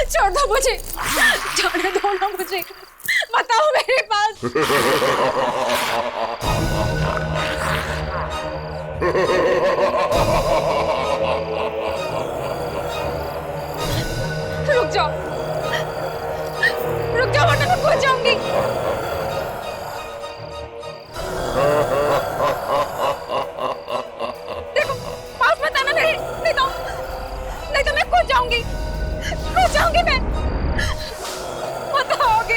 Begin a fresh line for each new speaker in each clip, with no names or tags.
छोड़ दो मुझे, जाने दो ना मुझे, बताओ मेरे पास। रुक जाओ वरना मैं खो जाऊंगी। देखो पास मत आना मेरे, नहीं तो मैं खो जाऊंगी मैं। बताओगे।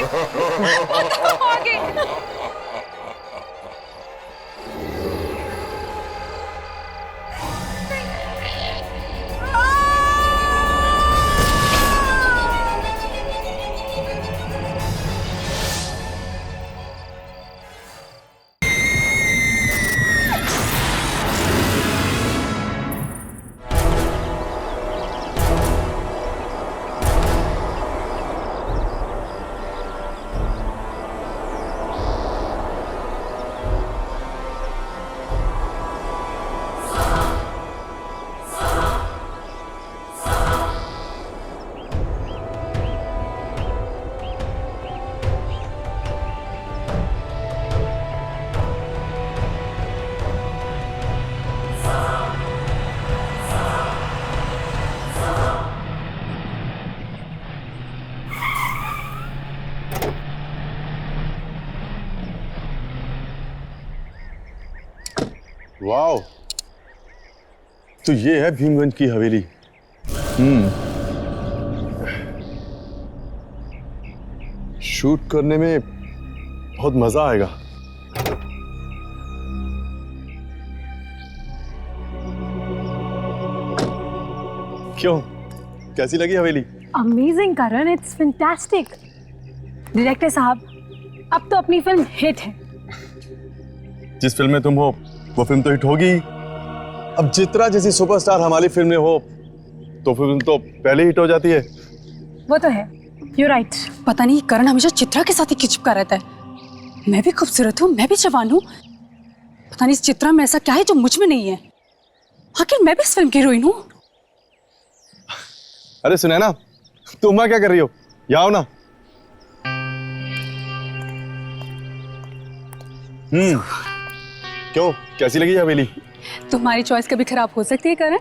वाओ, तो ये है भीमगंज की हवेली। शूट करने में बहुत मजा आएगा। क्यों, कैसी लगी हवेली?
Amazing Karan, it's fantastic. Director साहब, अब तो अपनी फिल्म हिट है।
जिस फिल्म में तुम हो वो फिल्म तो हिट होगी। अब चित्रा जैसी सुपरस्टार हमारी फिल्म में हो तो फिल्म तो पहले हिट हो जाती है।
वो तो है, यू राइट।
पता नहीं करण हमेशा चित्रा के साथ ही चिपका रहता है। मैं भी खूबसूरत हूँ, मैं भी जवान हूँ, पता नहीं इस चित्रा में ऐसा क्या है जो मुझ में नहीं है। आखिर मैं भी इस फिल्म की हीरोइन हूँ।
अरे सुनैना, तुम वहां क्या कर रही हो? यहाँ आओ ना। क्यों, कैसी लगी हवेली?
तुम्हारी चॉइस कभी खराब हो सकती है करण,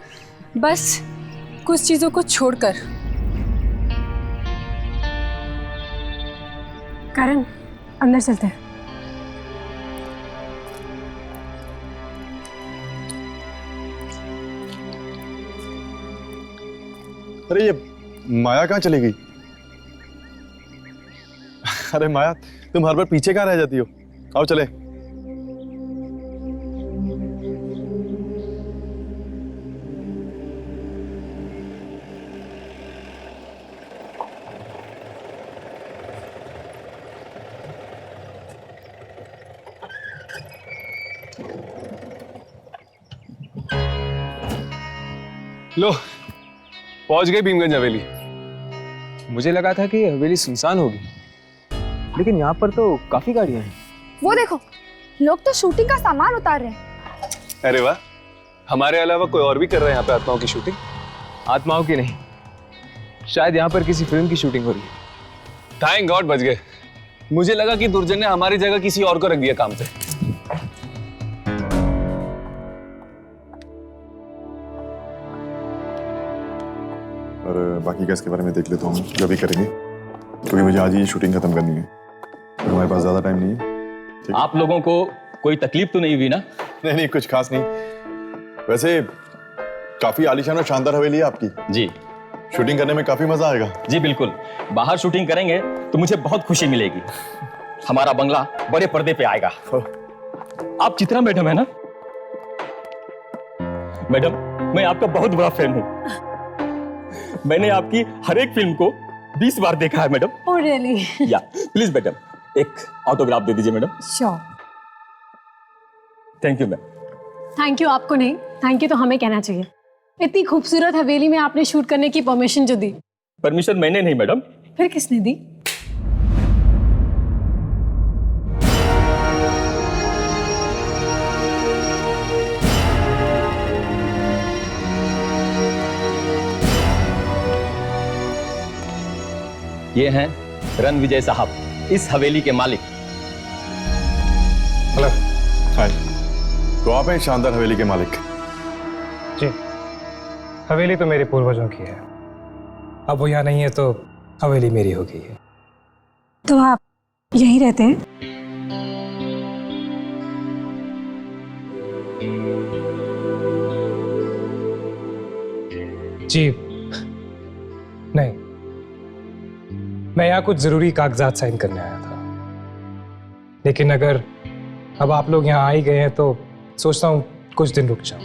बस कुछ चीजों को छोड़कर।
करण, अंदर चलते हैं।
अरे ये माया कहाँ चली गई? अरे माया, तुम हर बार पीछे कहाँ रह जाती हो? आओ चले।
लो, पहुंच गई भीमगंज हवेली। मुझे लगा था कि हवेली सुनसान होगी, लेकिन यहाँ पर तो काफी गाड़ियां हैं।
वो देखो, लोग तो शूटिंग का सामान उतार रहे हैं।
अरे वाह, हमारे अलावा कोई और भी कर रहे हैं यहाँ पे आत्माओं की शूटिंग? आत्माओं की नहीं, शायद यहाँ पर किसी फिल्म की शूटिंग हो रही है। थैंक गॉड बच गए। मुझे लगा कि दुर्जन ने हमारी जगह किसी और को रख दिया काम पे।
और बाकी केस के बारे में देख लेता हूँ जो भी करेंगे, क्योंकि मुझे आज ही शूटिंग खत्म करनी है। तो हमारे पास ज्यादा टाइम नहीं है।
आप लोगों को कोई तकलीफ तो नहीं हुई ना?
नहीं, कुछ खास नहीं। वैसे काफी आलीशान और शानदार हवेली है आपकी।
जी,
शूटिंग करने में काफी मजा आएगा।
जी बिल्कुल। बाहर शूटिंग करेंगे तो मुझे बहुत खुशी मिलेगी। हमारा बंगला बड़े पर्दे पे आएगा। आप चित्रा मैडम है ना? मैडम, मैं आपका बहुत बड़ा फैन हूँ। मैंने आपकी हर एक फिल्म को 20 बार देखा है मैडम।
Oh really?
या प्लीज मैडम, एक ऑटोग्राफ दे दीजिए madam.
Sure.
Thank you ma'am.
Thank you आपको नहीं, थैंक यू तो हमें कहना चाहिए। इतनी खूबसूरत हवेली में आपने शूट करने की परमिशन जो दी।
परमिशन मैंने नहीं मैडम।
फिर किसने दी?
ये हैं रणविजय साहब, इस हवेली के मालिक।
हेलो। हाय। तो आप हैं शानदार हवेली के मालिक?
जी, हवेली तो मेरे पूर्वजों की है, अब वो यहाँ नहीं है तो हवेली मेरी हो गई है।
तो आप यहीं रहते हैं?
जी नहीं, मैं यहाँ कुछ जरूरी कागजात साइन करने आया था, लेकिन अगर अब आप लोग यहाँ आ ही गए हैं तो सोचता हूँ कुछ दिन रुक जाऊं,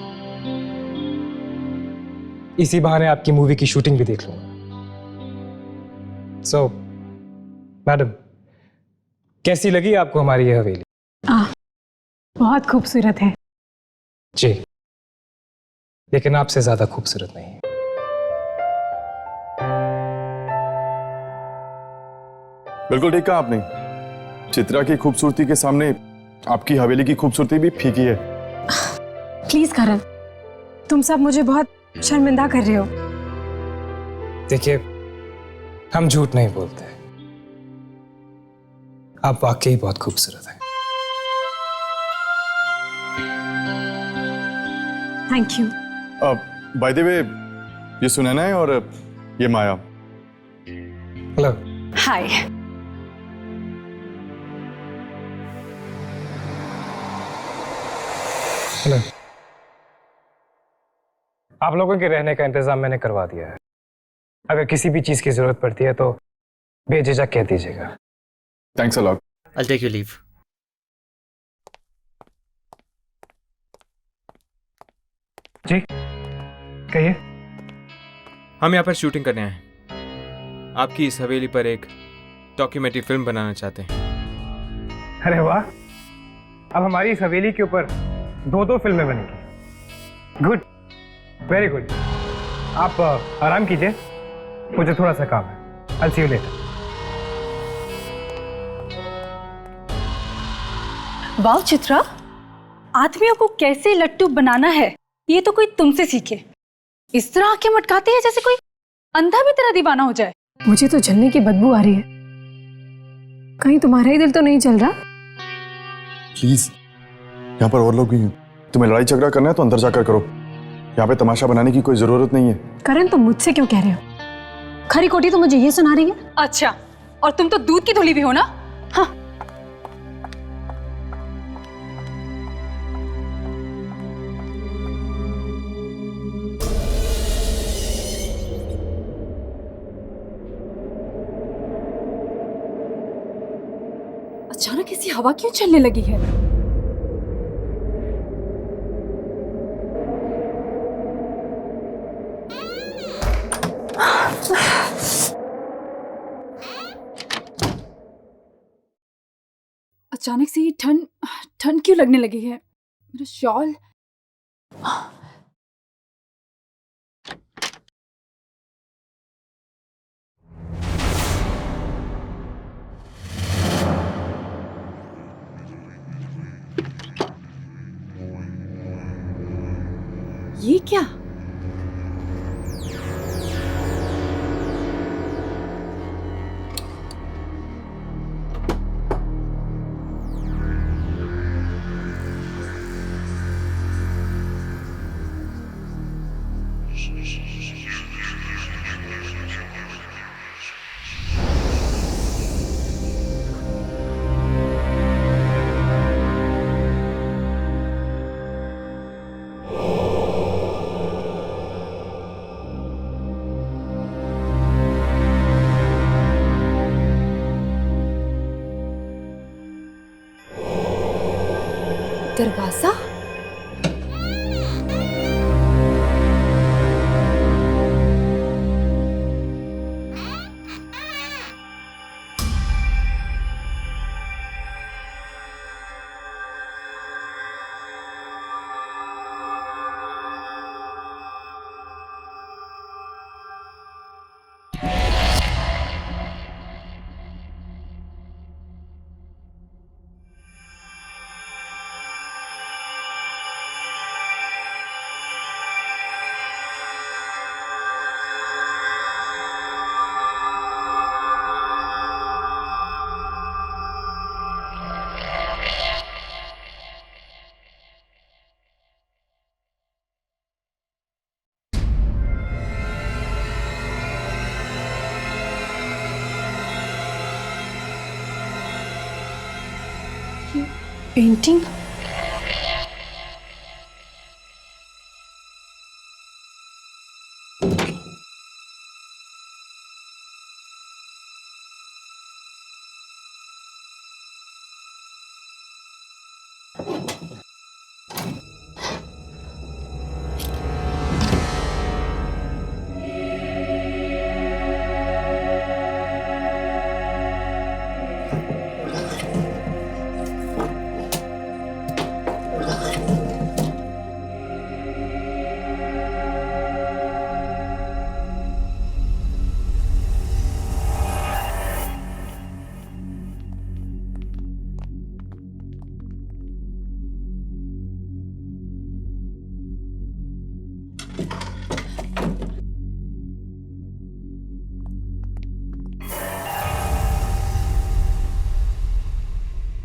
इसी बहाने आपकी मूवी की शूटिंग भी देख लूंगा। सो मैडम, कैसी लगी आपको हमारी ये हवेली?
बहुत खूबसूरत है।
जी, लेकिन आपसे ज्यादा खूबसूरत नहीं।
बिल्कुल ठीक कहा आपने। चित्रा की खूबसूरती के सामने आपकी हवेली की खूबसूरती भी फीकी है।
प्लीज करण, तुम सब मुझे बहुत शर्मिंदा कर रहे हो।
देखिए, हम झूठ नहीं बोलते, आप वाकई बहुत खूबसूरत हैं।
Thank you.
By the way, ये सुनैना है और ये माया।
हेलो।
हाय।
हेलो। आप लोगों के रहने का इंतजाम मैंने करवा दिया है, अगर किसी भी चीज की जरूरत पड़ती है तो बेझिझक कह दीजिएगा।
Thanks a lot.
I'll take your leave.
जी कहिए।
हम यहाँ पर शूटिंग करने आए हैं। आपकी इस हवेली पर एक डॉक्यूमेंट्री फिल्म बनाना चाहते हैं।
अरे वाह, अब हमारी इस हवेली के ऊपर 2 फिल्में बनेंगी। Good, very good. आप आराम कीजिए, मुझे थोड़ा सा काम है। I'll see you later.
वाह चित्रा, आदमियों को कैसे लट्टू बनाना है ये तो कोई तुमसे सीखे। इस तरह आंखें मटकाते हैं जैसे कोई अंधा भी तेरा दीवाना हो जाए।
मुझे तो जलने की बदबू आ रही है। कहीं तुम्हारा ही दिल तो नहीं जल रहा?
प्लीज, यहाँ पर और लोग भी हैं। तुम्हें लड़ाई झगड़ा करना है तो अंदर जाकर करो, यहाँ पे तमाशा बनाने की कोई जरूरत नहीं है।
करण, तुम मुझसे क्यों कह रहे हो? खरी खोटी तो मुझे ये सुना रही है।
अच्छा, और तुम तो दूध की धुली भी हो ना। हाँ। अचानक ऐसी हवा क्यों चलने लगी है? अचानक से ये ठंड ठंड क्यों लगने लगी है? मेरा शॉल। ये क्या? दरवाजा? पेंटिंग?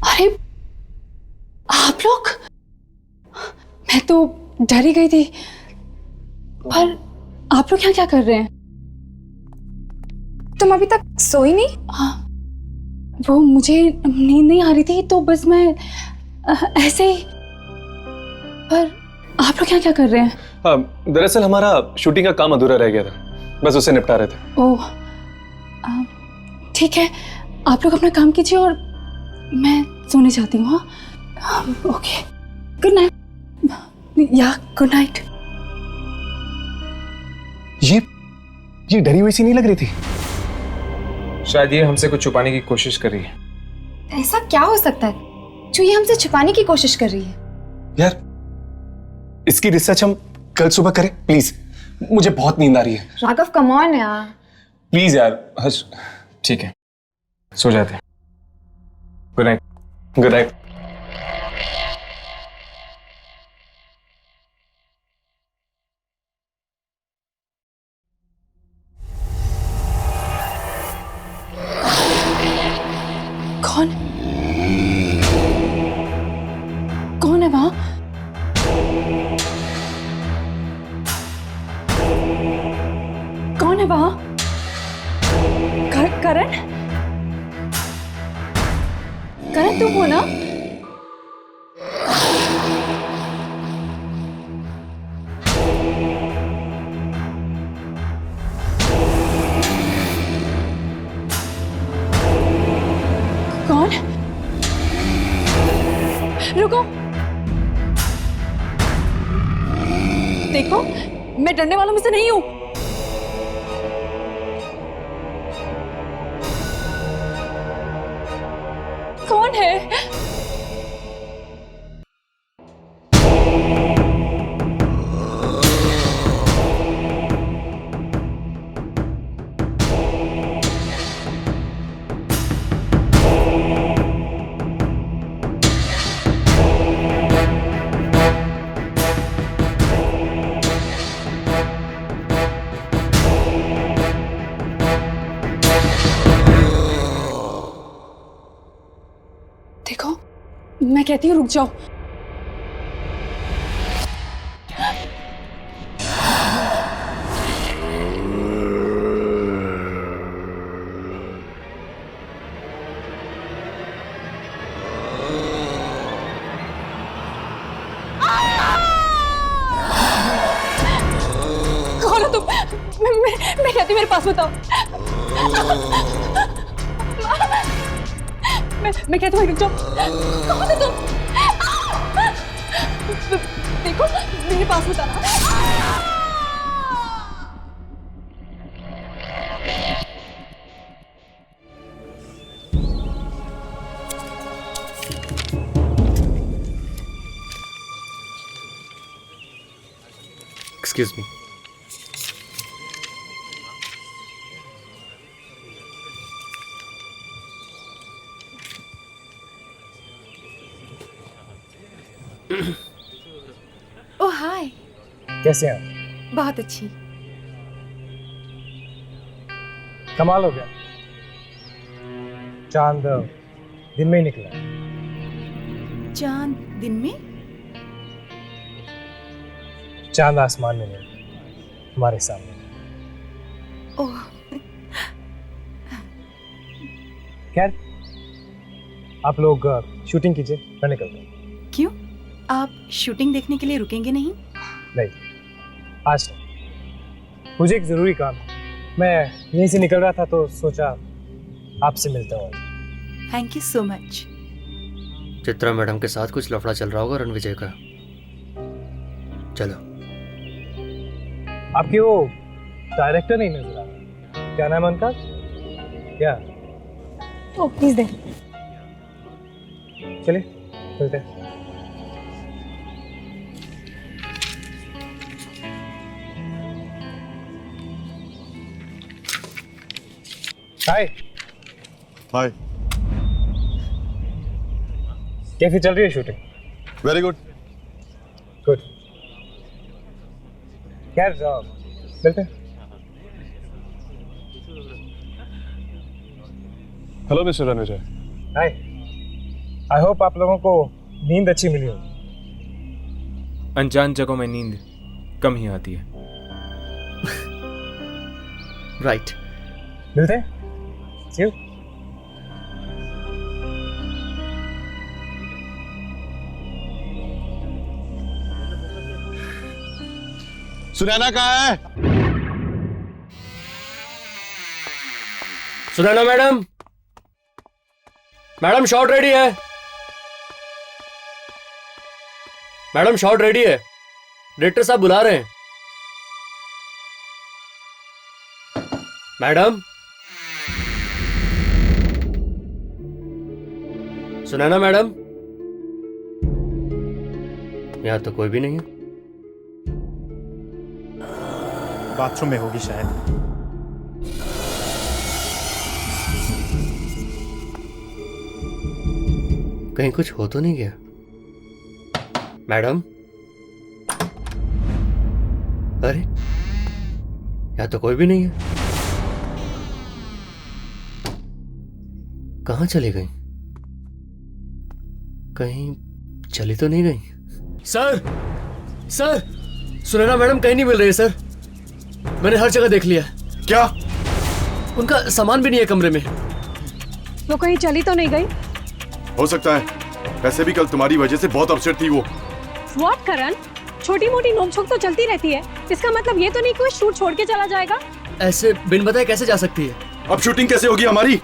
अरे आप लोग, मैं तो डर ही गई थी। पर आप लोग यहाँ क्या कर रहे हैं?
तुम अभी तक सोई नहीं?
हाँ, वो मुझे नींद नहीं आ रही थी तो बस मैं ऐसे ही। पर आप लोग यहाँ क्या कर रहे हैं?
दरअसल हमारा शूटिंग का काम अधूरा रह गया था, बस उसे निपटा रहे थे।
ओह, ठीक है, आप लोग अपना काम कीजिए और मैं सोने जाती हूँ। हाँ, ओके, गुड नाइट। या गुड नाइट।
ये डरी हुई सी नहीं लग रही थी?
शायद ये हमसे कुछ छुपाने की कोशिश कर रही है।
ऐसा क्या हो सकता है जो ये हमसे छुपाने की कोशिश कर रही है?
यार, इसकी रिसर्च हम कल सुबह करें प्लीज, मुझे बहुत नींद आ रही है।
राघव कम ऑन यार।
प्लीज यार, हर्ष। ठीक है, सो जाते हैं। Good night. Good night.
कौन कौन है वहां? कौन है वहां? करण? करण तुम हो ना? कौन? रुको, देखो मैं डरने वालों में से नहीं हूं। कौन है? देखो, मैं कहती हूँ रुक जाओ। कौन हो तुम? मैं कहती हूँ मेरे पास बताओ। मैं कहती हूँ रुक जाओ। कौन है तुम? देखो मेरे पास बताना।
Excuse me.
Oh hi.
कैसे हैं आप?
बहुत अच्छी।
कमाल हो गया, चांद दिन में ही निकला।
चांद दिन में?
चांद आसमान में नहीं, हमारे सामने।
ओह
खैर, आप लोग शूटिंग कीजिए, मैं निकलता हूँ।
क्यों? आप शूटिंग देखने के लिए रुकेंगे नहीं?
नहीं, आज नहीं। मुझे एक ज़रूरी काम है। मैं यहीं से निकल रहा था तो सोचा आपसे मिलता हूँ।
Thank you so much.
Chitra madam के साथ कुछ लफड़ा चल रहा होगा रणविजय का। चलो।
आपके वो डायरेक्टर नहीं नजर आ रहा, क्या नाम है उनका? क्या?
ओ प्लीज दे।
चलिए मिलते हैं। हाय।
हाय।
कैसी चल रही है शूटिंग?
Very good.
गुड। खैर मिलते हैं।
Hello mister Ranvijay.
Hi. I hope आप लोगों को नींद अच्छी मिली हो।
अनजान जगहों में नींद कम ही आती है।
राइट।
मिलते हैं। See you.
सुनैना कहाँ है?
Sunaina madam, madam shot ready है। मैडम शॉट रेडी है, डायरेक्टर साहब बुला रहे हैं। मैडम, सुनैना मैडम, यहां तो कोई भी नहीं है।
बाथरूम में होगी शायद।
कहीं कुछ हो तो नहीं गया? मैडम, अरे यहां तो कोई भी नहीं है। कहां चली गई? कहीं चली तो नहीं गई? सर, सर, सुनैना मैडम कहीं नहीं मिल रही है सर। मैंने हर जगह देख लिया।
क्या?
उनका सामान भी नहीं है कमरे में।
वो कहीं चली तो नहीं गई?
हो सकता है, वैसे भी कल तुम्हारी वजह से बहुत अपसेट थी वो।
व्हाट करण? छोटी मोटी नोकझोंक तो चलती रहती है, इसका मतलब ये तो नहीं कि वो शूट छोड़ के चला जाएगा।
ऐसे बिन बताए कैसे जा सकती है?
अब शूटिंग कैसे होगी हमारी?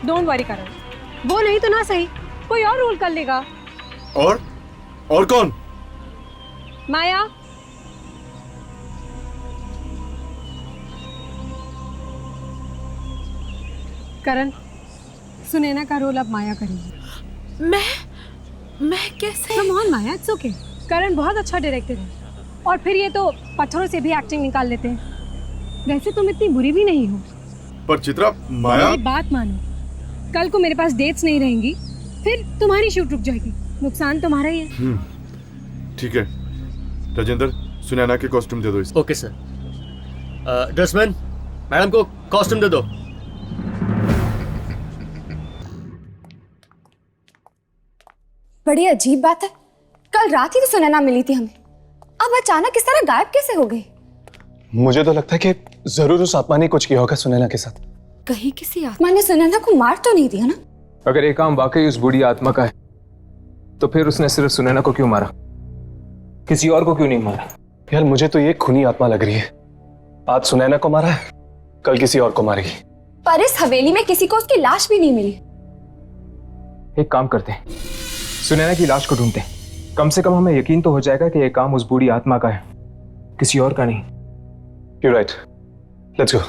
डोंट वरी करण, वो नहीं तो ना सही, कोई और रोल कर लेगा।
और कौन?
माया। करण, सुनैना का रोल अब माया करेगी।
मैं कैसे?
Come on Maya, it's okay. Karan बहुत अच्छा डायरेक्टर है, और फिर ये तो पत्थरों से भी एक्टिंग निकाल लेते हैं। वैसे तुम इतनी बुरी भी नहीं हो।
पर चित्रा, माया।
मेरी बात मानो, कल को मेरे पास डेट्स नहीं रहेंगी, फिर तुम्हारी शूट रुक जाएगी, नुकसान तुम्हारा ही है।
ठीक है राजेंद्र, सुनैना के कॉस्ट्यूम दे दो इसको।
Okay sir. ड्रेसमैन, मैडम को कॉस्ट्यूम दे दो।
बड़ी अजीब बात है, कल रात ही तो सुनैना मिली थी हमें, अब अचानक इस तरह गायब कैसे हो गई?
मुझे तो लगता है कि जरूर उस आत्मा ने कुछ किया होगा सुनैना के साथ।
कहीं किसी आत्मा ने सुनैना को मार तो नहीं दिया ना?
अगर ये काम वाकई उस बूढ़ी आत्मा का है तो फिर उसने सिर्फ सुनैना को क्यों मारा, किसी और को क्यों नहीं मारा?
यार मुझे तो ये खूनी आत्मा लग रही है। आज सुनैना को मारा है, कल किसी और को मारेगी।
पर इस हवेली में किसी को उसकी लाश भी नहीं मिली।
एक काम करते हैं, सुनैना की लाश को ढूंढते हैं, कम से कम हमें यकीन तो हो जाएगा कि यह काम उस बूढ़ी आत्मा का है, किसी और का नहीं।
You're right. Let's go.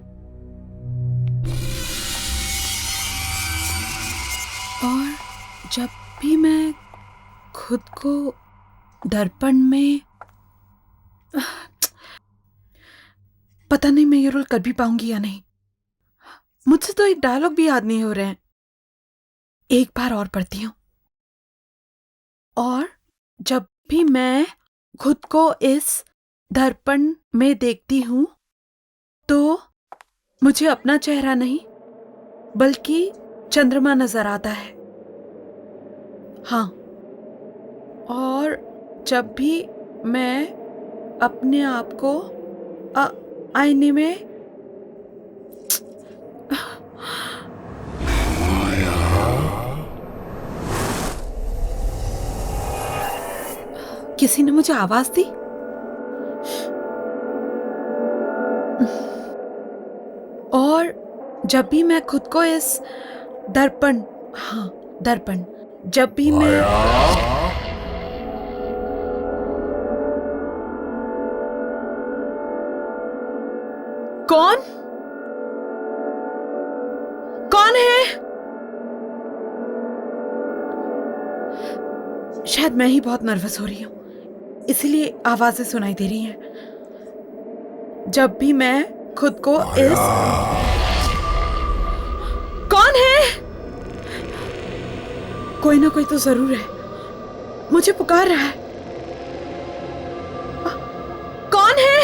और जब भी मैं खुद को दर्पण में, पता नहीं मैं ये रोल कर भी पाऊंगी या नहीं। मुझसे तो एक डायलॉग भी याद नहीं हो रहे हैं। एक बार और पढ़ती हूँ। और जब भी मैं खुद को इस दर्पण में देखती हूँ तो मुझे अपना चेहरा नहीं बल्कि चंद्रमा नजर आता है। हाँ, और जब भी मैं अपने आप को आईने में किसी ने मुझे आवाज दी? और जब भी मैं खुद को इस दर्पण, हाँ दर्पण, जब भी मैं कौन कौन है? शायद मैं ही बहुत नर्वस हो रही हूं, इसीलिए आवाजें सुनाई दे रही हैं। जब भी मैं खुद को इस कौन है? कोई ना कोई तो जरूर है, मुझे पुकार रहा है। कौन है?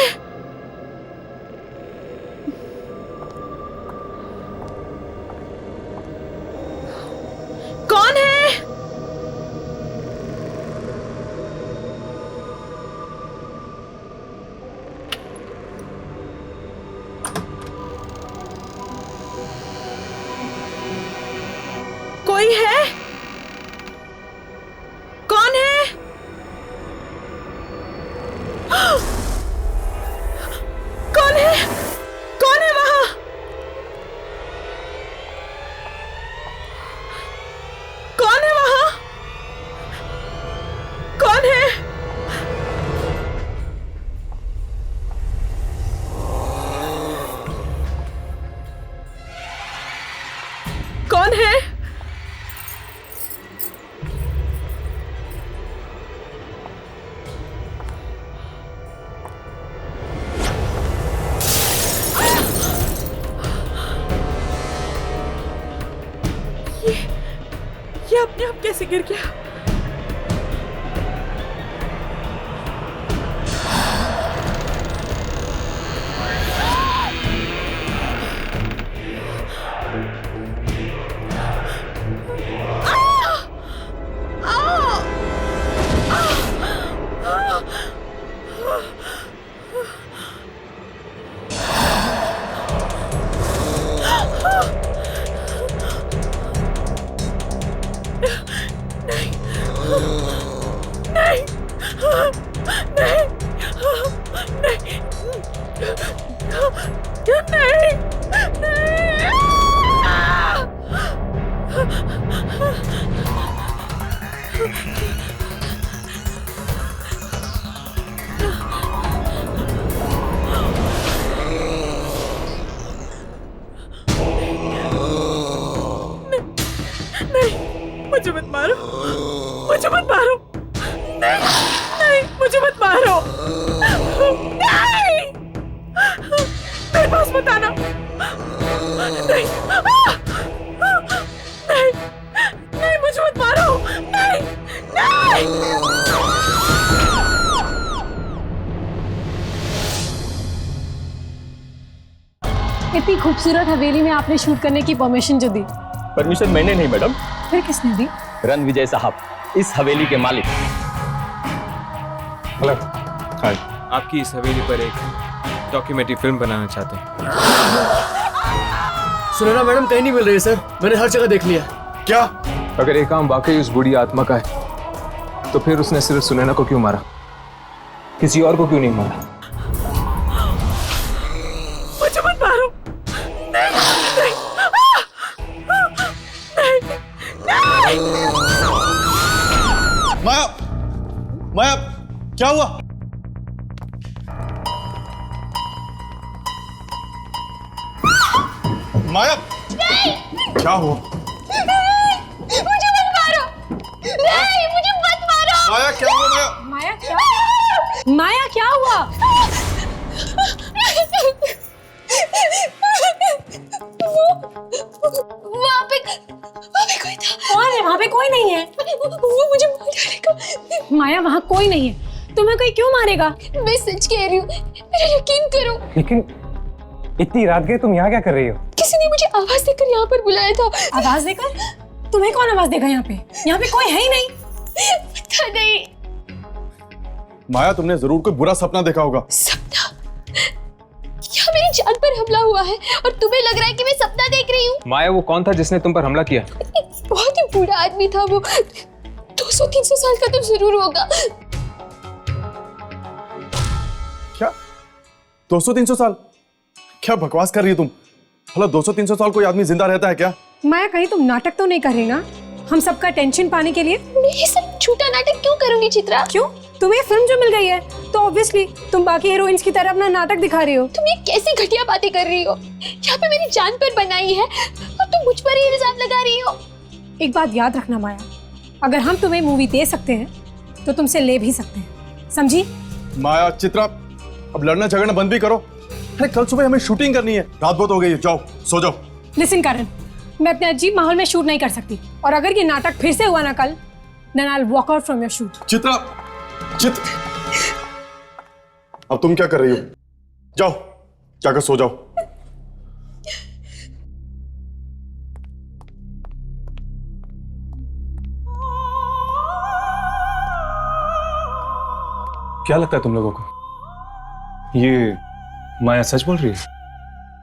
कौन है? कोई है? कौन है? कौन है? कौन है वहां? कौन है वहां? कौन है? कौन है? ये अपने आप कैसे गिर गया? मुझे मत मारो, मुझे मत मारो, नहीं, नहीं, मुझे मत मारो, नहीं, मेरे पास मत आना, नहीं, नहीं, नहीं, मुझे मत मारो, नहीं, नहीं।
इतनी खूबसूरत हवेली में आपने शूट करने की परमिशन जो दी?
परमिशन मैंने नहीं मैडम,
फिर किसने दी?
रणविजय साहब, इस हवेली के मालिक।
हेलो, हाय। आपकी इस हवेली पर एक डॉक्यूमेंट्री फिल्म बनाना चाहते हैं।
सुनैना मैडम कहीं नहीं मिल रही है सर, मैंने हर जगह देख लिया।
क्या?
अगर ये काम वाकई उस बूढ़ी आत्मा का है तो फिर उसने सिर्फ सुनैना को क्यों मारा, किसी और को क्यों नहीं मारा?
मुझे मत मारो, नहीं, नहीं, नहीं, नहीं।
माया, माया, क्या हुआ? माया, क्या हुआ?
मुझे मत मारो, नहीं, मुझे मत मारो।
माया, क्या हुआ? माया,
माया क्या? माया क्या हुआ?
वहाँ पे कोई था।
कौन है? वहाँ पे कोई नहीं है।
वो मुझे मार डालेगा।
माया, वहाँ कोई नहीं है, तुम्हें कोई क्यों मारेगा?
मैं सच कह रही हूँ, मेरा यकीन करो।
लेकिन इतनी रात गए तुम यहाँ क्या कर रही हो?
किसी ने मुझे आवाज देकर यहाँ पर बुलाया था।
आवाज देकर? तुम्हें कौन आवाज देगा यहाँ पे? यहाँ पे कोई है ही नहीं।
पता नहीं।
माया, तुमने जरूर कोई बुरा सपना देखा होगा।
सपना? यहाँ मेरी जान पर हमला हुआ है और तुम्हें लग रहा है कि मैं सपना देख रही हूँ?
माया, वो कौन था जिसने तुम पर हमला किया?
बहुत ही बूढ़ा आदमी था वो, 200-300 साल का तो जरूर होगा।
200-300 साल? क्या बकवास कर रही है तुम? भला 200-300 साल कोई आदमी जिंदा रहता है क्या?
माया, कहीं तुम नाटक तो नहीं कर रही ना हम सबका टेंशन पाने के लिए?
मैं ये सब झूठा नाटक क्यों करूंगी चित्रा?
क्यों? तुम्हें फिल्म जो मिल गई है तो ऑब्वियसली तुम बाकी हीरोइंस की तरह अपना नाटक दिखा रही हो।
तुम ये कैसी घटिया बातें कर रही हो? यहाँ पे मेरी जान पर बनाई है और तुम मुझ पर ही इल्जाम लगा रही हो।
एक बात याद रखना माया, अगर हम तुम्हें मूवी दे सकते हैं तो तुमसे ले भी सकते हैं, समझी?
माया, चित्रा, अब लड़ना झगड़ना बंद भी करो। अरे कल सुबह हमें शूटिंग करनी है, रात बहुत हो गई है, जाओ सो जाओ।
लिसन करण, मैं अपने अजीब माहौल में शूट नहीं कर सकती, और अगर ये नाटक फिर से हुआ ना कल, then I'll walk out from your shoot।
Chitra, अब तुम क्या कर रही हो? जाओ जाकर सो जाओ।
क्या लगता है तुम लोगों को, ये माया सच बोल रही है?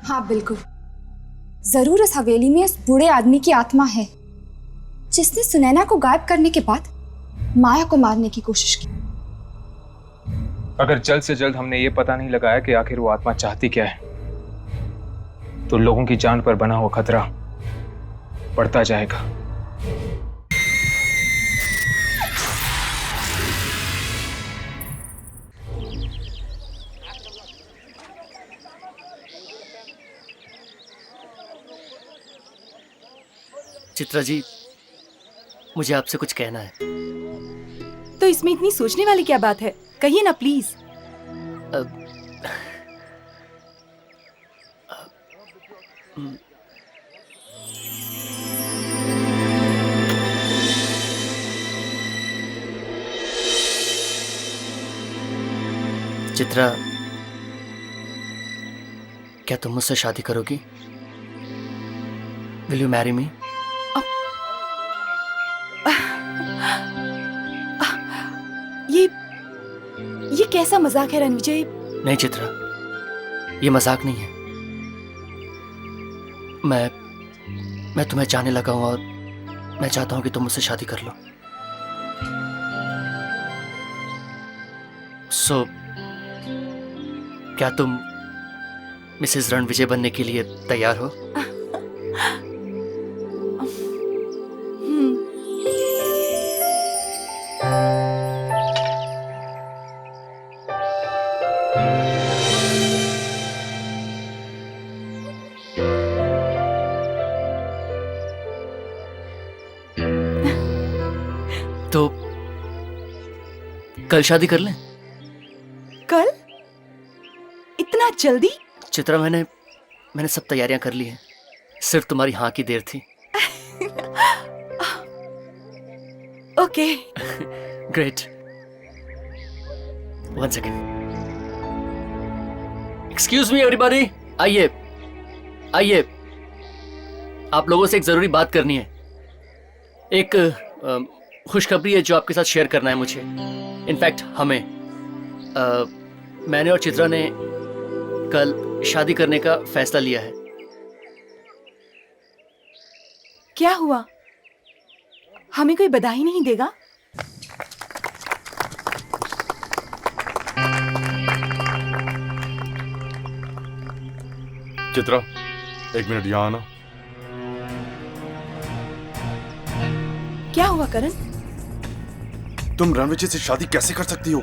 हाँ बिल्कुल, जरूर इस हवेली में उस बूढ़े आदमी की आत्मा है जिसने सुनैना को गायब करने के बाद माया को मारने की कोशिश की।
अगर जल्द से जल्द हमने ये पता नहीं लगाया कि आखिर वो आत्मा चाहती क्या है, तो लोगों की जान पर बना हुआ खतरा बढ़ता जाएगा।
चित्रा जी, मुझे आपसे कुछ कहना है।
तो इसमें इतनी सोचने वाली क्या बात है, कहिए ना प्लीज।
चित्रा, क्या तुम मुझसे शादी करोगी? Will you marry me?
ये कैसा मजाक है रणविजय?
नहीं चित्रा, ये मजाक नहीं है। मैं तुम्हें चाहने लगा हूं और मैं चाहता हूं कि तुम मुझसे शादी कर लो। सो क्या तुम मिसेस रणविजय बनने के लिए तैयार हो? तो कल शादी कर लें?
कल? इतना जल्दी?
चित्रा, मैंने सब तैयारियां कर ली हैं, सिर्फ तुम्हारी हाँ की देर थी।
Okay.
Great. One second. Excuse me everybody, आइए आइए, आप लोगों से एक जरूरी बात करनी है। एक खुशखबरी है जो आपके साथ शेयर करना है मुझे। इनफैक्ट मैंने और चित्रा ने कल शादी करने का फैसला लिया है।
क्या हुआ? हमें कोई बधाई नहीं देगा?
चित्रा, एक मिनट यहाँ आना।
क्या हुआ करण?
तुम रणविजय से शादी कैसे कर सकती हो?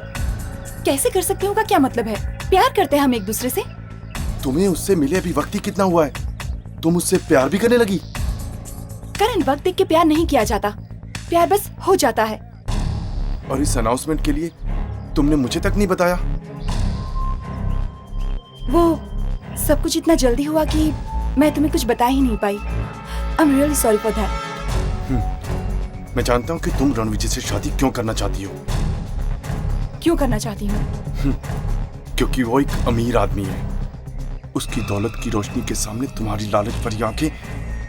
कैसे कर सकती हूँ का क्या मतलब है? प्यार करते हैं हम एक दूसरे से।
तुम्हें उससे मिले अभी वक्त ही कितना हुआ है, तुम उससे प्यार भी करने लगी?
करण, वक्त देख के प्यार नहीं किया जाता, प्यार बस हो जाता है।
और इस अनाउंसमेंट के लिए तुमने मुझे तक नहीं बताया?
वो सब कुछ इतना जल्दी हुआ कि मैं तुम्हें कुछ बता ही नहीं पाई। I am really sorry for that.
मैं जानता हूँ कि तुम रणविजय से शादी क्यों करना चाहती हो।
क्यों करना चाहती हूँ?
क्योंकि वो एक अमीर आदमी है। उसकी दौलत की रोशनी के सामने तुम्हारी लालच भरी आंखें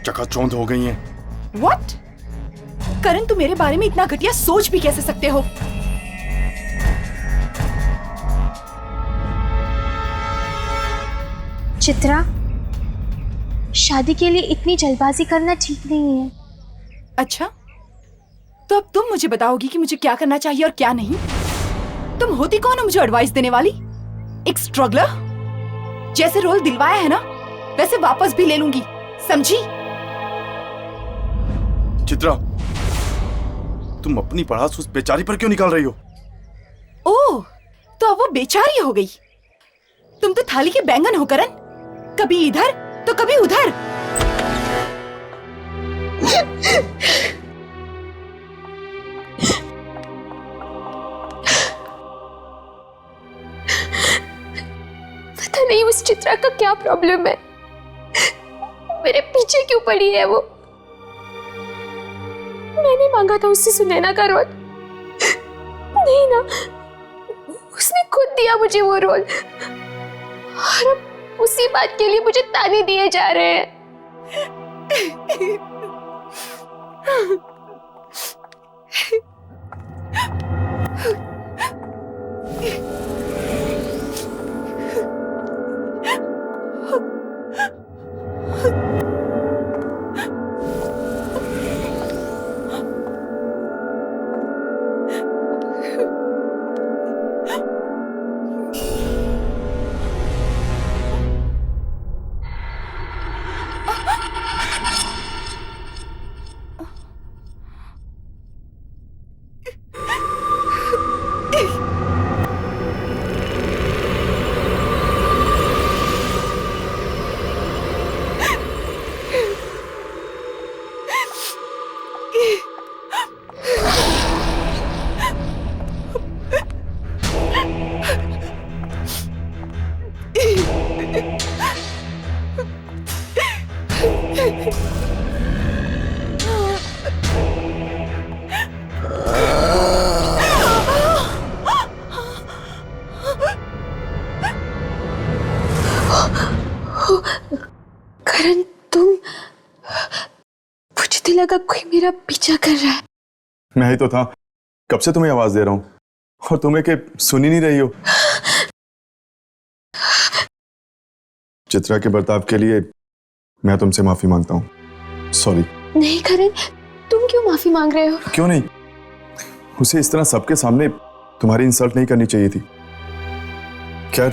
चकाचौंध हो गई हैं।
What? करण, तुम मेरे बारे में इतना घटिया सोच भी कैसे सकते हो?
चित्रा, शादी के लिए इतनी जल्दबाजी करना ठीक नहीं है।
अच्छा, तो अब तुम मुझे बताओगी कि मुझे क्या करना चाहिए और क्या नहीं? तुम होती कौन हो मुझे एडवाइस देने वाली? एक स्ट्रगलर? जैसे रोल दिलवाया है ना वैसे वापस भी ले लूंगी, समझी?
चित्रा, तुम अपनी पढ़ास उस बेचारी पर क्यों निकाल रही हो?
ओह, तो अब वो बेचारी हो गई। तुम तो थाली के बैंगन हो करण, कभी इधर तो कभी उधर।
पता नहीं उस चित्रा का क्या प्रॉब्लम है, मेरे पीछे क्यों पड़ी है वो। मैंने मांगा था उससे सुनैना का रोल, नहीं ना, उसने खुद दिया मुझे वो रोल, और अब उसी बात के लिए मुझे ताने दिए जा रहे हैं। करण, तुम, मुझे तो लगा कोई मेरा पीछा कर रहा है।
मैं ही तो था, कब से तुम्हें आवाज दे रहा हूँ और तुम्हें के सुन ही नहीं रही हो। चित्रा के बर्ताव के लिए मैं तुमसे माफी मांगता हूँ, सॉरी।
नहीं करण, तुम क्यों माफी मांग रहे हो?
क्यों नहीं, उसे इस तरह सबके सामने तुम्हारी इंसल्ट नहीं करनी चाहिए थी। खैर,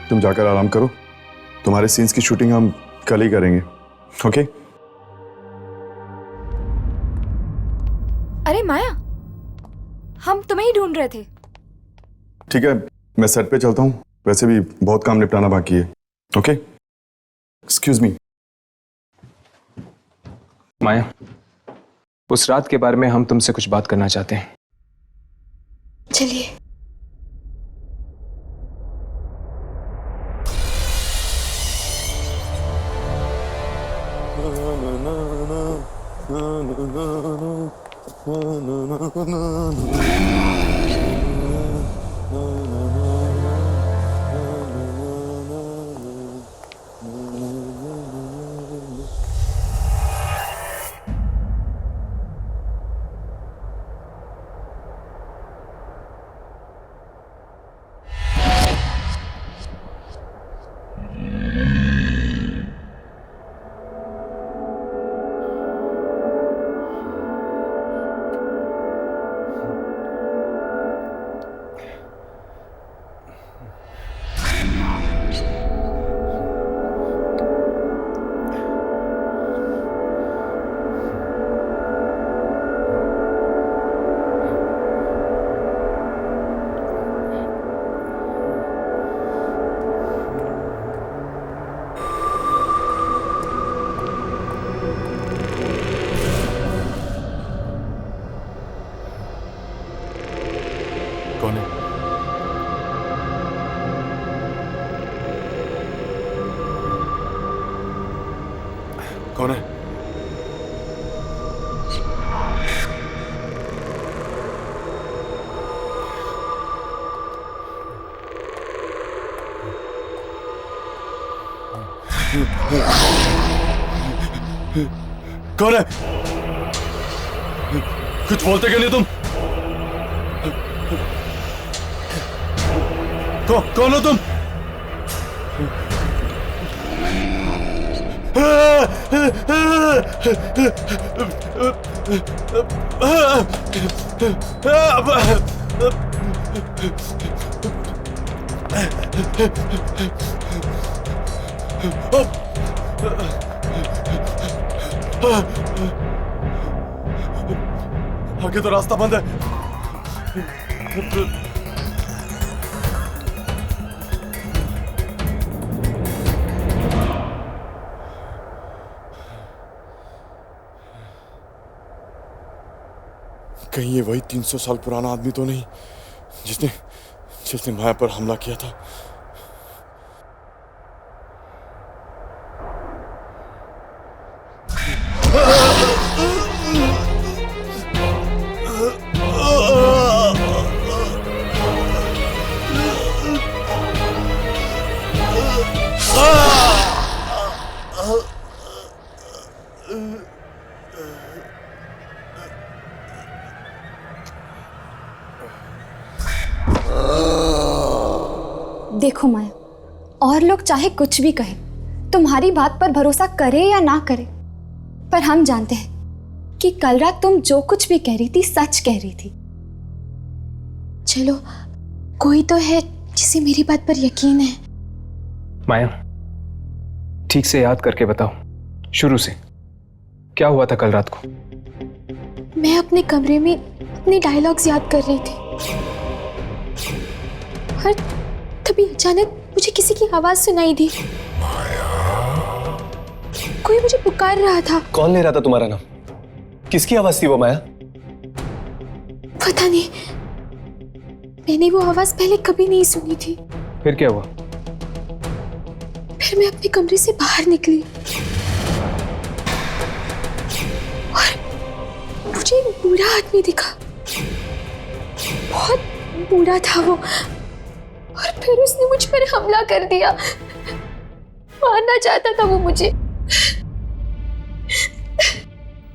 तुम जाकर आराम करो, तुम्हारे सीन्स की शूटिंग हम कल ही करेंगे, ओके?
अरे माया, हम तुम्हें ही ढूंढ रहे थे।
ठीक है, मैं सेट पे चलता हूँ, वैसे भी बहुत काम निपटाना बाकी है, ओके? Excuse me.
माया, उस रात के बारे में हम तुमसे कुछ बात करना चाहते हैं।
चलिए।
कौन है? कौन है? कौन है? कुछ बोलते क्यों नहीं तुम? कौन हो तुम? आगे तो रास्ता बंद है। कहीं ये वही 300 साल पुराना आदमी तो नहीं जिसने जिसने माया पर हमला किया था।
देखो माया, और लोग चाहे कुछ भी कहे, तुम्हारी बात पर भरोसा करे या ना करे, पर हम जानते हैं कि कल रात तुम जो कुछ भी कह रही थी सच कह रही थी। चलो, कोई तो है जिसे मेरी बात पर यकीन है।
माया, ठीक से याद करके बताओ, शुरू से क्या हुआ था कल रात को?
मैं अपने कमरे में अपने डायलॉग्स याद कर रही थी और तभी अचानक मुझे किसी की आवाज सुनाई दी। कोई मुझे पुकार रहा था।
कौन ले रहा था तुम्हारा नाम? किसकी आवाज थी वो माया?
पता नहीं, मैंने वो आवाज पहले कभी नहीं सुनी थी।
फिर क्या हुआ?
फिर मैं अपने कमरे से बाहर निकली और मुझे एक बूढ़ा आदमी दिखा। बहुत बूढ़ा था वो, और फिर उसने मुझ पर हमला कर दिया। मारना चाहता था वो मुझे।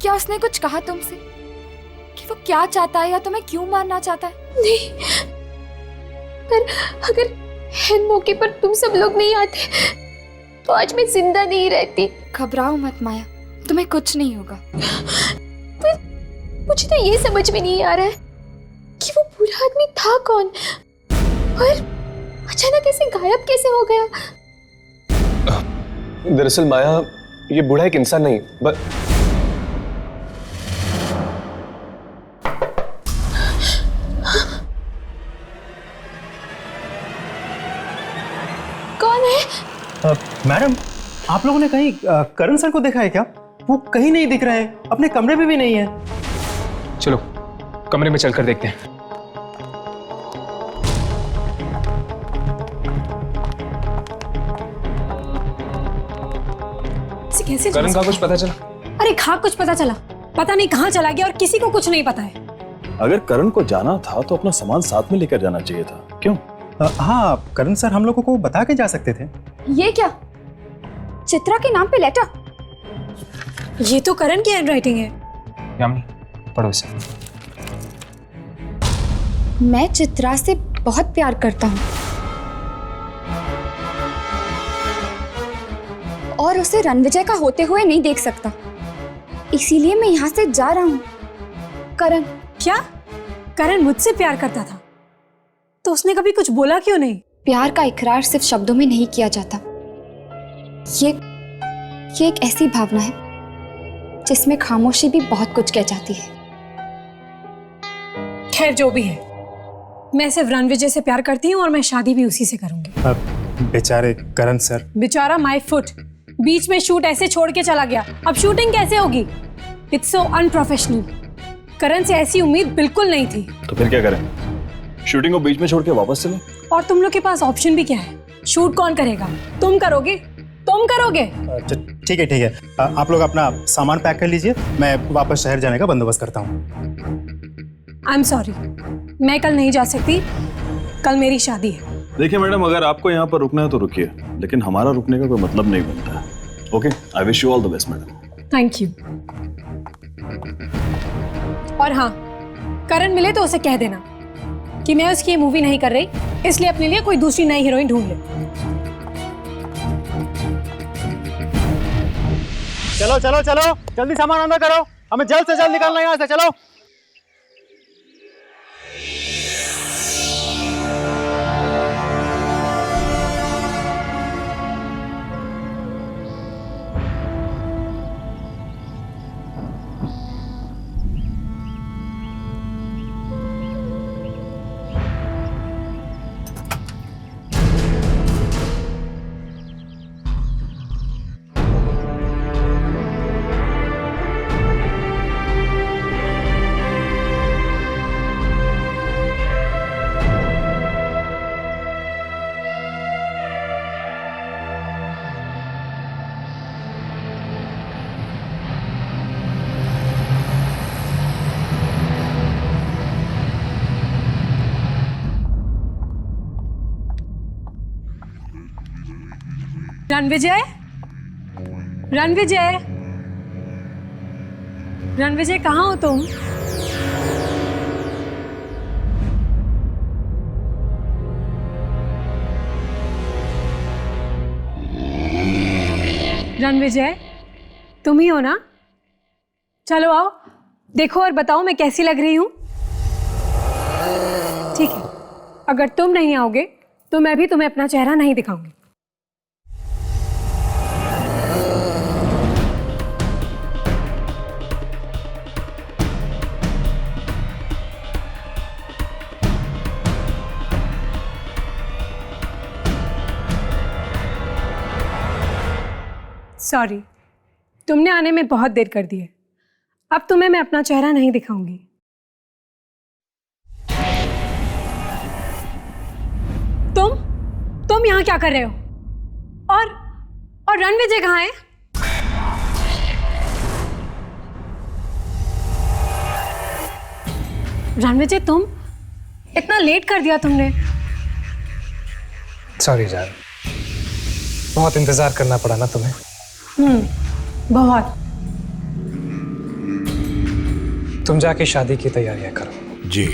क्या उसने कुछ कहा तुमसे कि वो क्या चाहता है या तुम्हें क्यों मारना चाहता है?
नहीं, पर अगर हैन मौके पर तुम सब लोग नहीं आते तो आज मैं जिंदा नहीं रहती।
घबराओ मत माया, तुम्हें कुछ नहीं होगा।
पर मुझे तो ये समझ में नहीं आ रहा है कि वो बूढ़ा आदमी था कौन और अचानक ऐसे गायब कैसे हो गया।
दरअसल माया, ये बूढ़ा एक इंसान नहीं
कौन है?
मैडम, आप लोगों ने कहीं करण सर को देखा है क्या? वो कहीं नहीं दिख रहे हैं, अपने कमरे में भी नहीं है।
चलो कमरे में चलकर देखते हैं।
कैसे
करण का कुछ पता चला?
अरे हाँ, कुछ पता चला, पता नहीं कहाँ चला गया और किसी को कुछ नहीं पता है।
अगर करण को जाना था तो अपना सामान साथ में लेकर जाना चाहिए था। क्यों?
हाँ, करण सर हम लोगों को बता के जा सकते थे।
ये क्या? चित्रा के नाम पे लेटर?
ये तो करण की हैंडराइटिंग है।
यामिनी, पढ़ो इसे।
मैं चित्रा से बहुत प्यार करता हूँ और उसे रणविजय का होते हुए नहीं देख सकता, इसीलिए मैं यहाँ से जा रहा हूँ। करण।
क्या? करण मुझसे प्यार करता था तो उसने कभी कुछ बोला क्यों नहीं?
प्यार का इकरार सिर्फ शब्दों में नहीं किया जाता। ये एक ऐसी भावना है जिसमें खामोशी भी बहुत कुछ कह जाती है।
खैर, जो भी है, मैं सिर्फ रणविजय से प्यार करती हूँ और मैं शादी भी उसी से करूंगी।
बेचारे करण सर।
बेचारा माय फुट, बीच में शूट ऐसे छोड़ के चला गया, अब शूटिंग कैसे होगी? It's so unprofessional. करण से ऐसी उम्मीद बिल्कुल नहीं थी।
तो फिर क्या करें? शूटिंग को बीच में छोड़ के वापस चले?
और तुम लोग के पास ऑप्शन भी क्या है? शूट कौन करेगा? तुम करोगे? तुम करोगे?
ठीक है, ठीक है। आप लोग अपना सामान पैक कर लीजिए, मैं वापस शहर जाने का बंदोबस्त करता हूँ।
आई एम सॉरी, मैं कल नहीं जा सकती, कल मेरी शादी है।
देखिए मैडम, अगर आपको यहाँ पर रुकना है तो रुकिए, लेकिन हमारा रुकने का कोई मतलब नहीं बनता है। Okay, I wish you all the best madam.
Thank you. और हाँ, करण मिले तो उसे कह देना कि मैं उसकी ये मूवी नहीं कर रही, इसलिए अपने लिए कोई दूसरी नई हीरोइन ढूंढ ले।
चलो चलो चलो, जल्दी सामान अंदर करो, हमें जल्द से जल्द निकलना है यहाँ से। चलो।
रणविजय, रणविजय, रणविजय कहाँ हो तुम? रणविजय, तुम ही हो ना? चलो आओ, देखो और बताओ मैं कैसी लग रही हूं। ठीक है, अगर तुम नहीं आओगे तो मैं भी तुम्हें अपना चेहरा नहीं दिखाऊंगी। सॉरी, तुमने आने में बहुत देर कर दी है। अब तुम्हें मैं अपना चेहरा नहीं दिखाऊंगी। तुम यहाँ क्या कर रहे हो? और रणविजय कहाँ है? रणविजय, तुम इतना लेट कर दिया तुमने।
सॉरी जान, बहुत इंतजार करना पड़ा ना तुम्हें।
बहुत।
तुम जाके शादी की तैयारियां करो।
जी।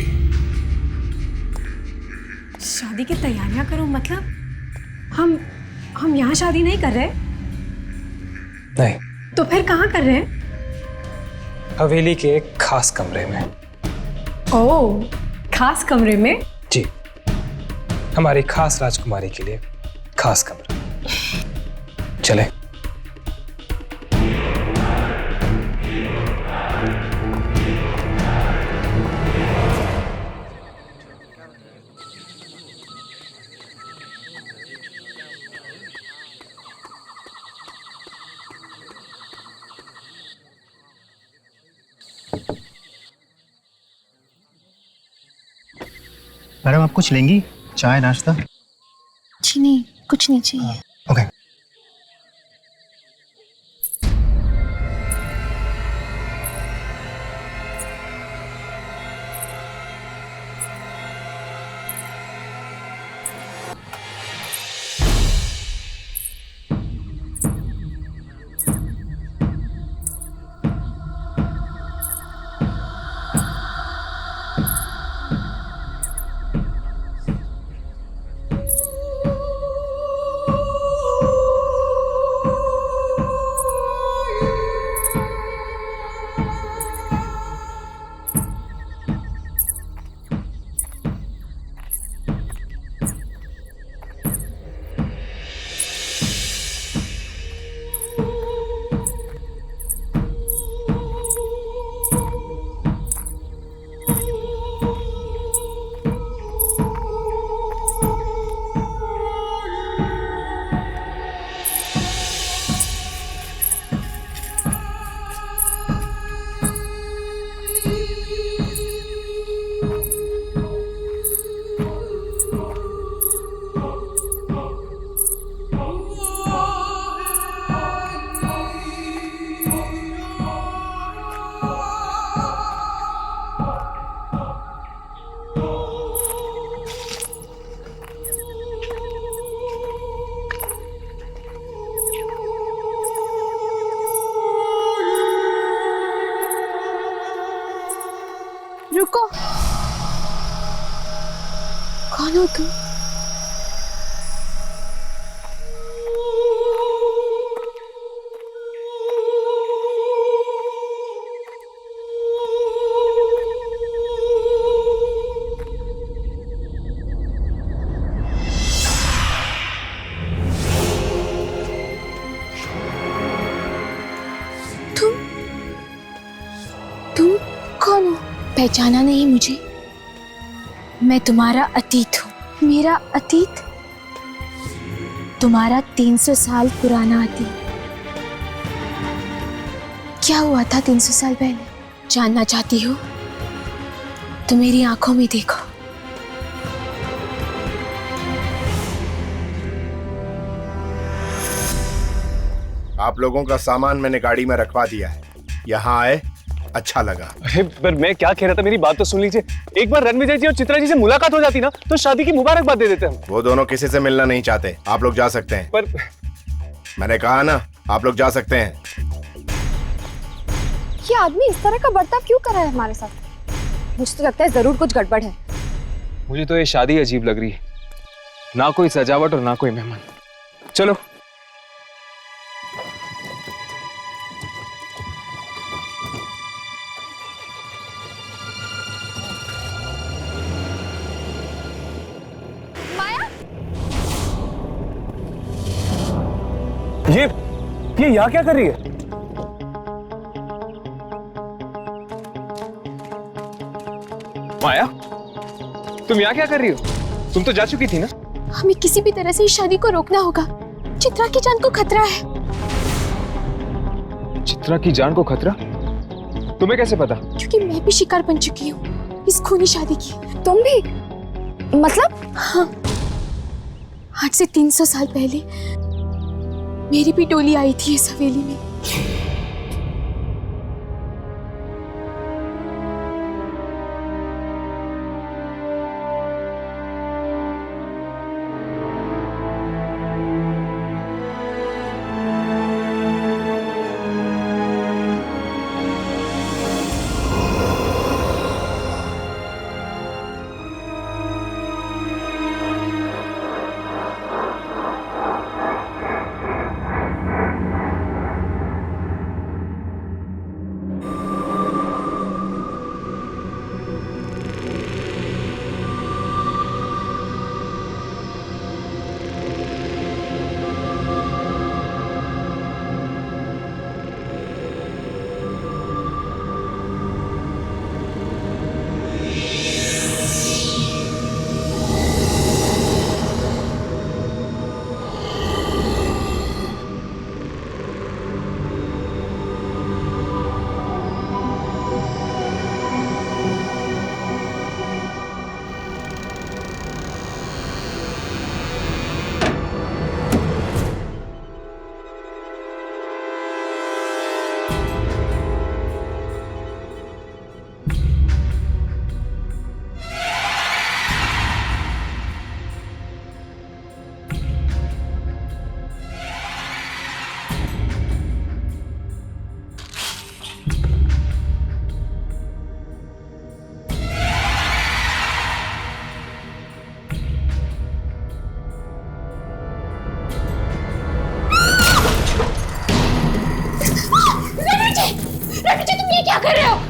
शादी की तैयारियां करो मतलब हम यहाँ शादी नहीं कर रहे?
नहीं।
तो फिर कहाँ कर रहे हैं?
हवेली के एक खास कमरे में।
ओह, खास कमरे में?
जी, हमारी खास राजकुमारी के लिए खास कमरा। चले।
मैडम, आप कुछ लेंगी? चाय, नाश्ता?
जी नहीं, कुछ नहीं चाहिए।
ओके।
रुको, कौन हो तुम? तुम कौन हो? पहचाना नहीं मुझे? मैं तुम्हारा अतीत हूँ। मेरा अतीत? तुम्हारा 300 साल पुराना अतीत। क्या हुआ था 300 साल पहले? जानना चाहती हो तो मेरी आंखों में देखो।
आप लोगों का सामान मैंने गाड़ी में रखवा दिया है। यहाँ आए, अच्छा लगा।
अरे पर मैं क्या कह रहा था, मेरी बात तो सुन लीजिए। एक बार रणविजय जी और चित्रा जी से मुलाकात हो जाती ना तो शादी की मुबारकबाद दे देते हम।
वो दोनों किसी से मिलना नहीं चाहते, आप लोग जा सकते हैं। मैंने कहा ना, आप लोग जा सकते हैं।
ये आदमी इस तरह का बर्ताव क्यों कर रहा है हमारे साथ? मुझे तो लगता है जरूर कुछ गड़बड़ है।
मुझे तो ये शादी अजीब लग रही है, ना कोई सजावट और ना कोई मेहमान। चलो।
ये यहाँ क्या कर रही है?
माया, तुम यहाँ क्या कर रही हो? तुम तो जा चुकी थी ना।
हमें किसी भी तरह से इस शादी को रोकना होगा। चित्रा की जान को खतरा है।
चित्रा की जान को खतरा? तुम्हें कैसे पता?
क्योंकि मैं भी शिकार बन चुकी हूँ इस खूनी शादी की।
तुम भी? मतलब?
हाँ, आज से 300 साल पहले मेरी भी टोली आई थी इस हवेली में।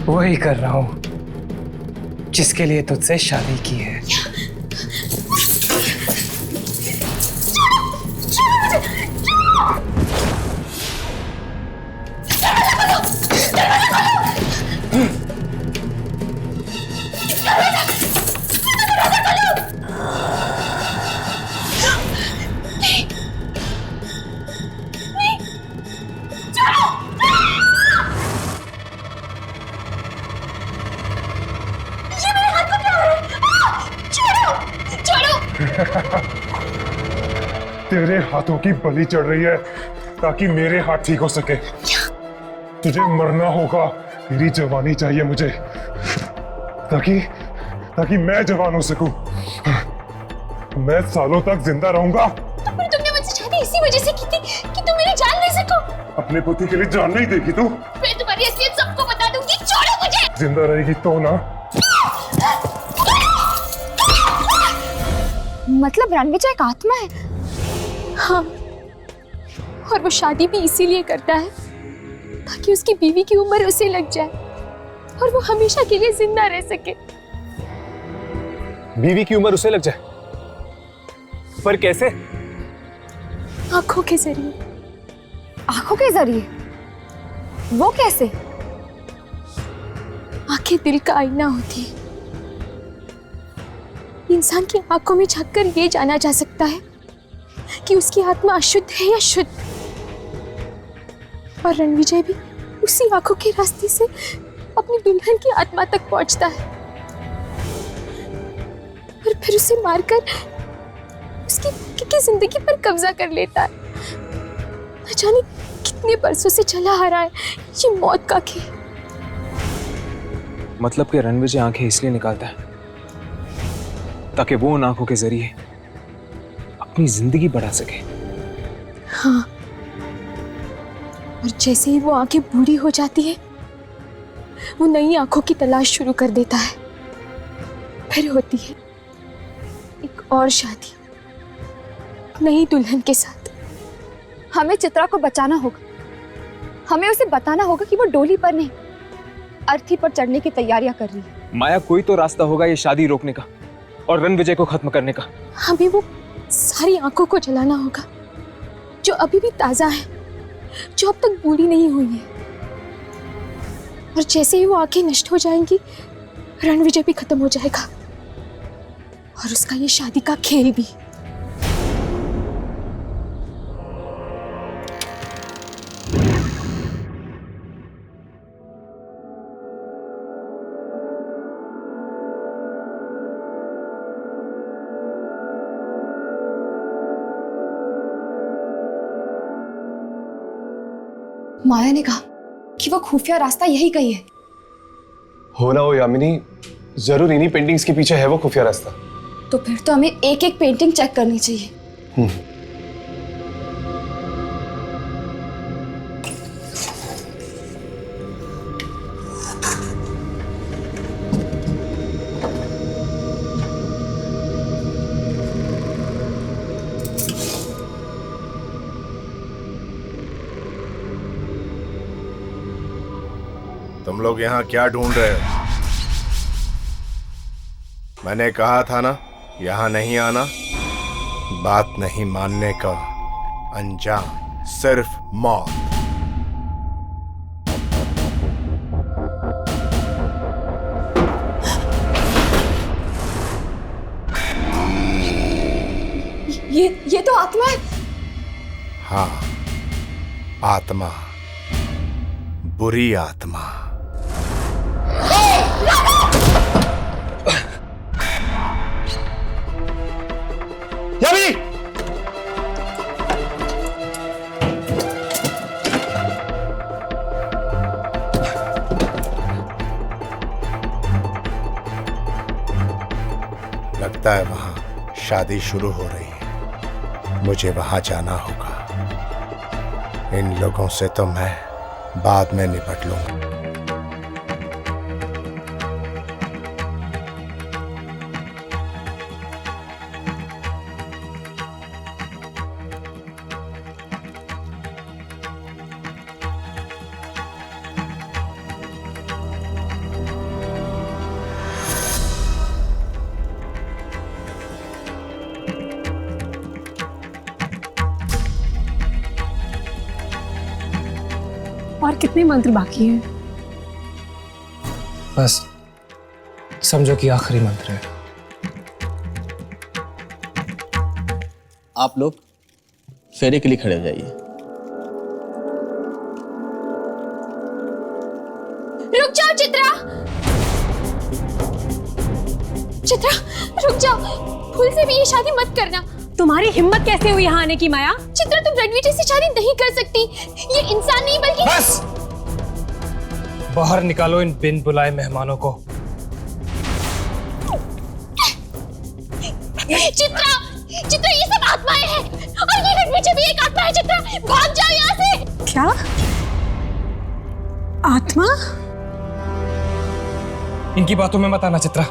वही कर रहा हूं जिसके लिए तुझसे शादी की है।
तेरे हाथों की बलि चढ़ रही है ताकि मेरे हाथ ठीक हो सके। तुझे मरना होगा, तेरी जवानी चाहिए मुझे ताकि मैं जवान हो सकूं। मैं सालों तक जिंदा रहूंगा।
तो फिर तुमने मुझसे शादी इसी वजह से की थी कि तुम मेरी जान ले सको।
अपने पति के लिए जान नहीं देगी तू?
मैं तुम्हारी असलियत सबको बता दूंगी। छोड़ो मुझे।
जिंदा रहेगी तो ना।
मतलब रणविजय एक आत्मा है?
हाँ, और वो शादी भी इसीलिए करता है ताकि उसकी बीवी की उम्र उसे लग जाए और वो हमेशा के लिए जिंदा रह सके।
बीवी की उम्र उसे लग जाए? पर कैसे?
आंखों के जरिए।
आंखों के जरिए? वो कैसे?
आंखें दिल का आईना होती है। इंसान की आंखों में झांककर ये जाना जा सकता है कि उसकी आत्मा अशुद्ध है या शुद्ध। और रणविजय भी उसी आंखों के रास्ते से अपनी दुल्हन की आत्मा तक पहुंचता है और फिर उसे मारकर उसकी जिंदगी पर कब्जा कर लेता है। न जाने कितने बरसों से चला आ रहा है ये मौत का खेल।
मतलब कि रणविजय आंखें इसलिए निकालता है ताकि वो उन आंखों के जरिए अपनी जिंदगी बढ़ा सके।
हाँ, और जैसे ही वो आंखें बूढ़ी हो जाती है, वो नई आंखों की तलाश शुरू कर देता है। फिर होती है एक और शादी, नई दुल्हन के साथ।
हमें चित्रा को बचाना होगा। हमें उसे बताना होगा कि वो डोली पर नहीं, अर्थी पर चढ़ने की तैयारियां कर रही है।
माया, कोई तो रास्ता होगा ये शादी रोकने का और रणविजय को खत्म करने का।
हमें वो सारी आंखों को जलाना होगा जो अभी भी ताजा है, जो अब तक बूढ़ी नहीं हुई है। और जैसे ही वो आंखें नष्ट हो जाएंगी, रणविजय भी खत्म हो जाएगा और उसका ये शादी का खेल भी।
माया ने कहा कि वो खुफिया रास्ता यही कही है।
हो ना हो यामिनी, जरूर इन्हीं पेंटिंग्स के पीछे है वो खुफिया रास्ता।
तो फिर तो हमें एक एक पेंटिंग चेक करनी चाहिए।
तुम लोग यहाँ क्या ढूंढ रहे हो? मैंने कहा था ना, यहाँ नहीं आना। बात नहीं मानने का अंजाम सिर्फ मौत।
ये तो आत्मा है।
हाँ, आत्मा, बुरी आत्मा।
यामिनी!
लगता है वहां शादी शुरू हो रही है। मुझे वहां जाना होगा। इन लोगों से तो मैं बाद में निपट लूंगा।
और कितने मंत्र बाकी हैं?
बस समझो कि आखिरी मंत्र है।
आप लोग फेरे के लिए खड़े हो जाइए।
रुक जाओ चित्रा, चित्रा रुक जाओ। भूल से भी ये शादी मत करना।
तुम्हारी हिम्मत कैसे हुई यहाँ आने की माया?
चित्रा, तुम रणविजय से शादी नहीं कर सकती। ये इंसान नहीं बल्कि
बस! बाहर निकालो इन बिन बुलाए मेहमानों को।
चित्रा, चित्रा ये सब आत्माएं हैं और ये रणविजय भी एक आत्मा है। चित्रा भाग जाओ यहाँ से।
क्या? आत्मा?
इनकी बातों में मत आना चित्रा।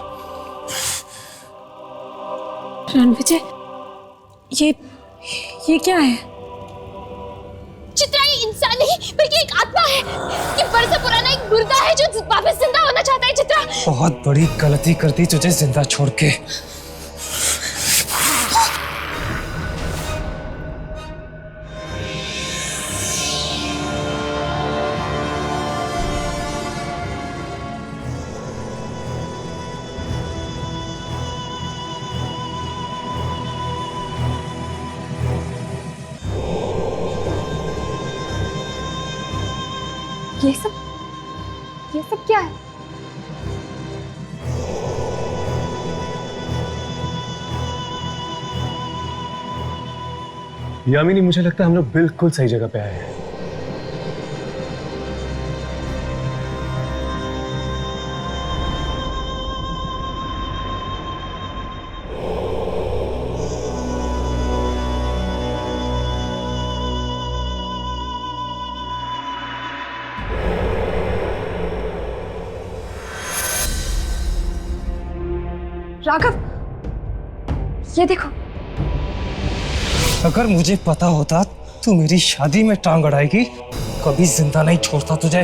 रणविजय, ये क्या है?
चित्रा, ये इंसान नहीं बल्कि एक आत्मा है। ये बरसों पुराना एक मुर्दा है जो वापस जिंदा होना चाहता है। चित्रा,
बहुत बड़ी गलती कर दी तुझे जिंदा छोड़ के।
ये सब क्या है?
यामिनी, मुझे लगता है हम लोग बिल्कुल सही जगह पे आए हैं।
राघव, ये देखो।
अगर मुझे पता होता तू मेरी शादी में टांग अड़ाएगी, कभी जिंदा नहीं छोड़ता तुझे।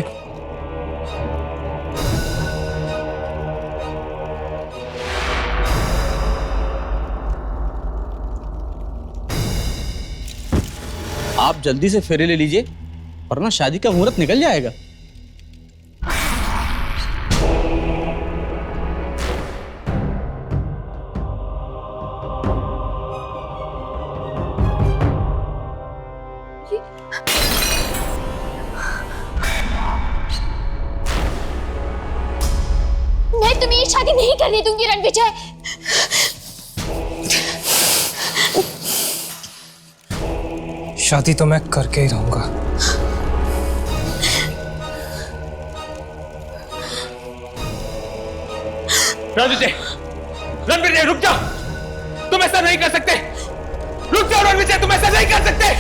आप जल्दी से फेरे ले लीजिए, वरना शादी का मुहूर्त निकल जाएगा।
मैं तुम्हें ये शादी नहीं करने दूंगी रणविजय।
शादी तो मैं करके ही रहूंगा।
रणविजय, रणविजय रुक जाओ, तुम ऐसा नहीं कर सकते। रुक जाओ रणविजय, तुम ऐसा नहीं कर सकते।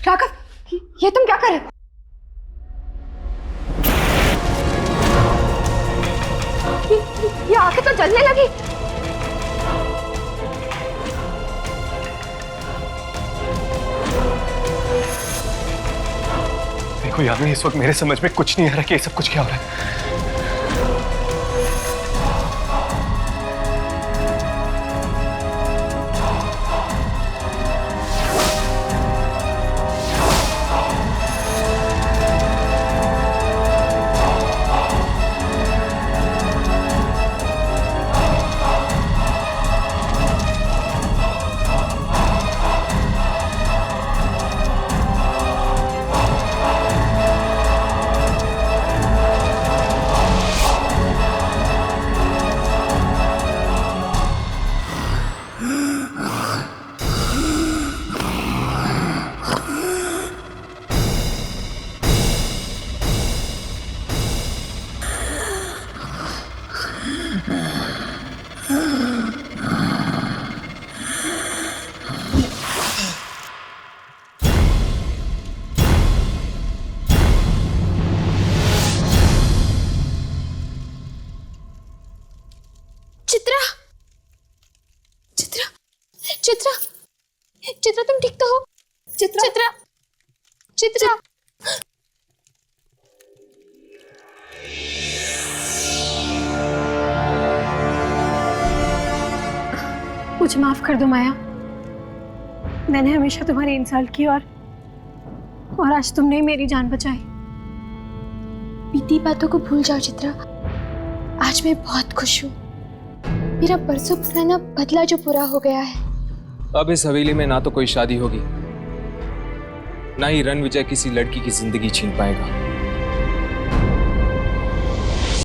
राघव, ये तुम क्या कर रहे हो? ये आंखें तो जलने लगी।
देखो यामिनी, इस वक्त मेरे समझ में कुछ नहीं आ रहा कि ये सब कुछ क्या हो रहा है।
चित्रा, चित्रा, चित्रा, चित्रा, तुम ठीक तो हो? चित्रा, चित्रा, चित्रा।
मुझे माफ कर दो माया, मैंने हमेशा तुम्हारी इंसल्ट की और आज तुमने ही मेरी जान बचाई।
बीती बातों को भूल जाओ चित्रा, आज मैं बहुत खुश हूँ। मेरा बरसों पुराना बदला जो पूरा हो गया है।
अब इस हवेली में ना तो कोई शादी होगी, ना ही रणविजय किसी लड़की की जिंदगी छीन पाएगा।